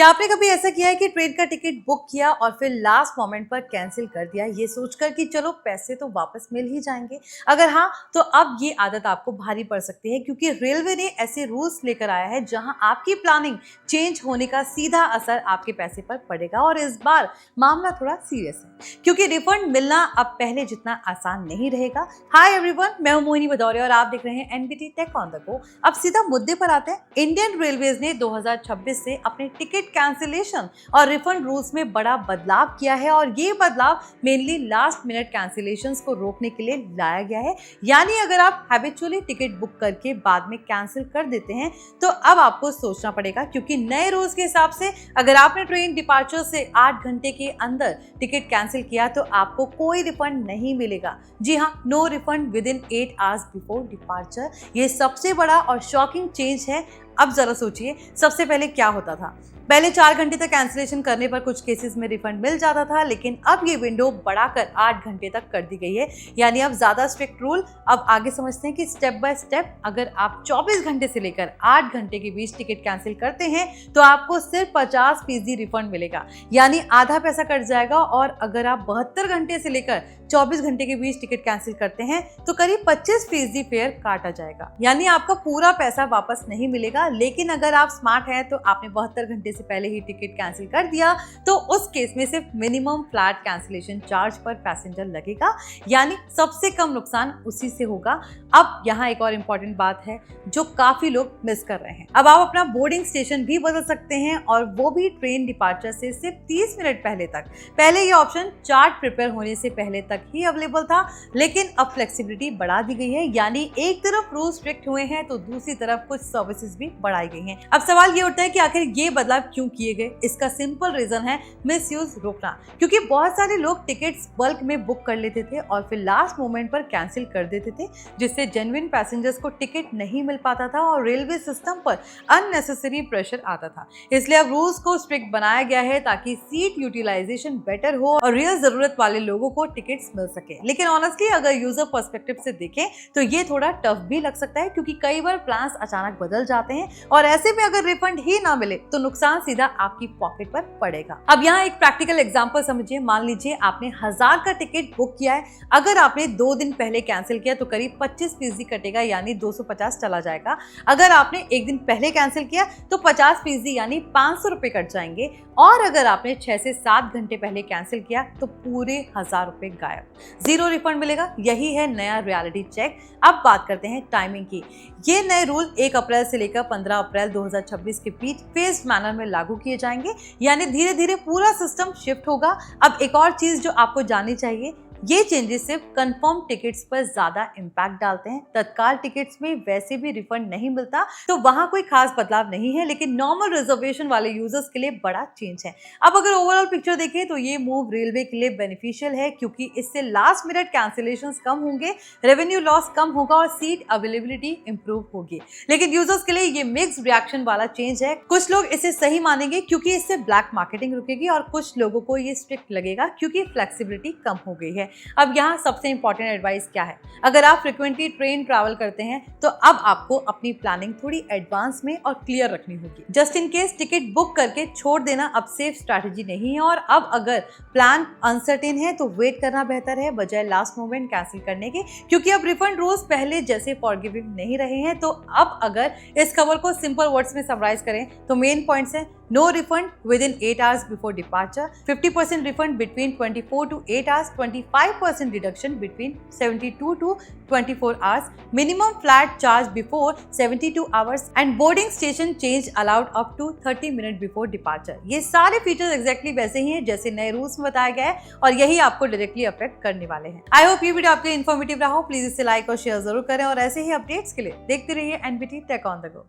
क्या आपने कभी ऐसा किया है कि ट्रेन का टिकट बुक किया और फिर लास्ट मोमेंट पर कैंसिल कर दिया, ये सोचकर कि चलो पैसे तो वापस मिल ही जाएंगे? अगर हाँ, तो अब ये आदत आपको भारी पड़ सकती है, क्योंकि रेलवे ने ऐसे रूल्स लेकर आया है जहां आपकी प्लानिंग चेंज होने का सीधा असर आपके पैसे पर पड़ेगा। और इस बार मामला थोड़ा सीरियस है, क्योंकि रिफंड मिलना अब पहले जितना आसान नहीं रहेगा। हाय एवरीवन, मैं हूं मोहिनी भदौरिया और आप देख रहे हैं NBT tech on the go. अब सीधा मुद्दे पर आते हैं। इंडियन रेलवेज ने 2026 से अपने टिकट कैंसिलेशन और रिफंड रूल्स में बड़ा बदलाव किया है, और ये बदलाव मेनली लास्ट मिनट कैंसिलेशंस को रोकने के लिए लाया गया है। यानी अगर आप हैबिचुअली टिकट बुक करके बाद में कैंसिल कर देते हैं तो अब आपको सोचना पड़ेगा, क्योंकि नए रूल्स के हिसाब से अगर आपने ट्रेन डिपार्चर से 8 घंटे के अंदर टिकट कैंसिल किया तो आपको कोई रिफंड नहीं मिलेगा। जी हाँ, no refund within 8 hours before departure. ये सबसे बड़ा और शॉकिंग चेंज है। अब जरा सोचिए, सबसे पहले क्या होता था? पहले 4 घंटे तक कैंसिलेशन करने पर कुछ केसेस में रिफंड मिल जाता था, लेकिन अब ये विंडो बढ़ाकर 8 घंटे तक कर दी गई है। यानी अब ज्यादा स्ट्रिक्ट रूल। अब आगे समझते हैं कि स्टेप बाय स्टेप अगर आप 24 घंटे से लेकर 8 घंटे के बीच टिकट कैंसिल करते हैं तो आपको सिर्फ 50% रिफंड मिलेगा, यानी आधा पैसा कट जाएगा। और अगर आप 72 घंटे से लेकर 24 घंटे के बीच टिकट कैंसिल करते हैं तो करीब 25% फेयर काटा जाएगा, यानी आपका पूरा पैसा वापस नहीं मिलेगा। लेकिन अगर आप स्मार्ट हैं तो आपने 72 घंटे से पहले ही टिकट कैंसिल कर दिया तो उस केस में सिर्फ मिनिमम फ्लैट कैंसिलेशन चार्ज पर पैसेंजर लगेगा, यानी सबसे कम नुकसान उसी से होगा। अब यहाँ एक और इम्पोर्टेंट बात है जो काफी लोग मिस कर रहे हैं। अब आप अपना बोर्डिंग स्टेशन भी बदल सकते हैं, और वो भी ट्रेन डिपार्चर से सिर्फ 30 मिनट पहले तक। पहले ये ऑप्शन चार्ट प्रिपेयर होने से पहले तक ही अवेलेबल था, लेकिन अब फ्लेक्सिबिलिटी बढ़ा दी गई है। यानी एक तरफ रूल स्ट्रिक्ट हुए हैं तो दूसरी तरफ कुछ सर्विसेज भी बढ़ाई गई हैं। अब सवाल ये उठता है कि आखिर ये बदलाव क्यों किए गए? इसका सिंपल रीजन है मिसयूज रोकना, क्योंकि बहुत सारे लोग टिकट्स बल्क में बुक कर लेते थे और फिर लास्ट मोमेंट पर कैंसिल कर देते थे, जिससे जेन्युइन पैसेंजर्स को टिकट नहीं मिल पाता था और रेलवे सिस्टम पर अननेसेसरी प्रेशर आता था। इसलिए अब रूल्स को स्ट्रिक्ट बनाया गया है ताकि सीट यूटिलाइजेशन बेटर हो और रियल जरूरत वाले लोगों को टिकट्स मिल सके। लेकिन ऑनेस्टली अगर यूजर पर्सपेक्टिव से देखें तो ये थोड़ा टफ भी लग सकता है, क्योंकि कई बार प्लान्स अचानक बदल जाते हैं और ऐसे में अगर रिफंड ही ना मिले तो नुकसान सीधा आपकी पॉकेट पर पड़ेगा। अब यहाँ एक प्रैक्टिकल एग्जांपल समझिए। मान लीजिए आपने 1000 का टिकट बुक किया है। अगर आपने 2 दिन पहले कैंसिल किया तो करीब 25% कटेगा, यानी 250 चला जाएगा। अगर आपने 1 दिन पहले कैंसिल किया तो 50% यानी 500 रुपए कट जाएंगे। और अगर आपने 6 से 7 घंटे पहले कैंसिल किया तो पूरे 1000 रुपए गायब, जीरो रिफंड मिलेगा। यही है नया रियलिटी चेक। अब बात करते हैं टाइमिंग की। ये नए रूल 1 अप्रैल से लेकर 15 अप्रैल 2026 के बीच फेज्ड मैनर में लागू किए जाएंगे, यानी धीरे धीरे पूरा सिस्टम शिफ्ट होगा। अब एक और चीज जो आपको जाननी चाहिए, ये चेंजेस सिर्फ कंफर्म टिकट्स पर ज्यादा इंपैक्ट डालते हैं। तत्काल टिकट्स में वैसे भी रिफंड नहीं मिलता तो वहां कोई खास बदलाव नहीं है, लेकिन नॉर्मल रिजर्वेशन वाले यूजर्स के लिए बड़ा चेंज है। अब अगर ओवरऑल पिक्चर देखें तो ये मूव रेलवे के लिए बेनिफिशियल है, क्योंकि इससे लास्ट मिनट कैंसिलेशंस कम होंगे, रेवेन्यू लॉस कम होगा और सीट अवेलेबिलिटी इंप्रूव होगी। लेकिन यूजर्स के लिए ये मिक्स्ड रिएक्शन वाला चेंज है। कुछ लोग इसे सही मानेंगे क्योंकि इससे ब्लैक मार्केटिंग रुकेगी, और कुछ लोगों को ये स्ट्रिक्ट लगेगा क्योंकि फ्लेक्सिबिलिटी कम हो गई है। अब यहाँ सबसे इंपॉर्टेंट एडवाइस क्या है? अगर आप फ्रिक्वेंटली ट्रेन ट्रैवल करते हैं तो अब आपको अपनी प्लानिंग थोड़ी एडवांस में और क्लियर रखनी होगी। Just in case ticket book करके छोड़ देना अब सेफ स्ट्रैटेजी नहीं है। और अब अगर प्लान अनसर्टेन है तो वेट करना बेहतर है बजाय लास्ट मोमेंट कैंसिल करने के, क्योंकि अब रिफंड रूल्स पहले जैसे फॉरगिविंग नहीं रहे हैं। तो अब अगर इस खबर को सिंपल वर्ड्स में समराइज करें तो मेन पॉइंट्स हैं: no refund within 8 hours before departure, 50% refund between 24 to 8 hours, 25% deduction between 72 to 24 hours, minimum flat charge before 72 hours and boarding station change allowed up to 30 minute before departure. ये सारे features exactly वैसे ही हैं जैसे नए rules में बताया गया है, और यही आपको डायरेक्टली अफेक्ट करने वाले हैं। आई होप ये वीडियो आपके इन्फॉर्मेटिव रहा हो। प्लीज इसे लाइक और शेयर जरूर करें, और ऐसे ही अपडेट्स के लिए देखते रहिए NBT tech on the go.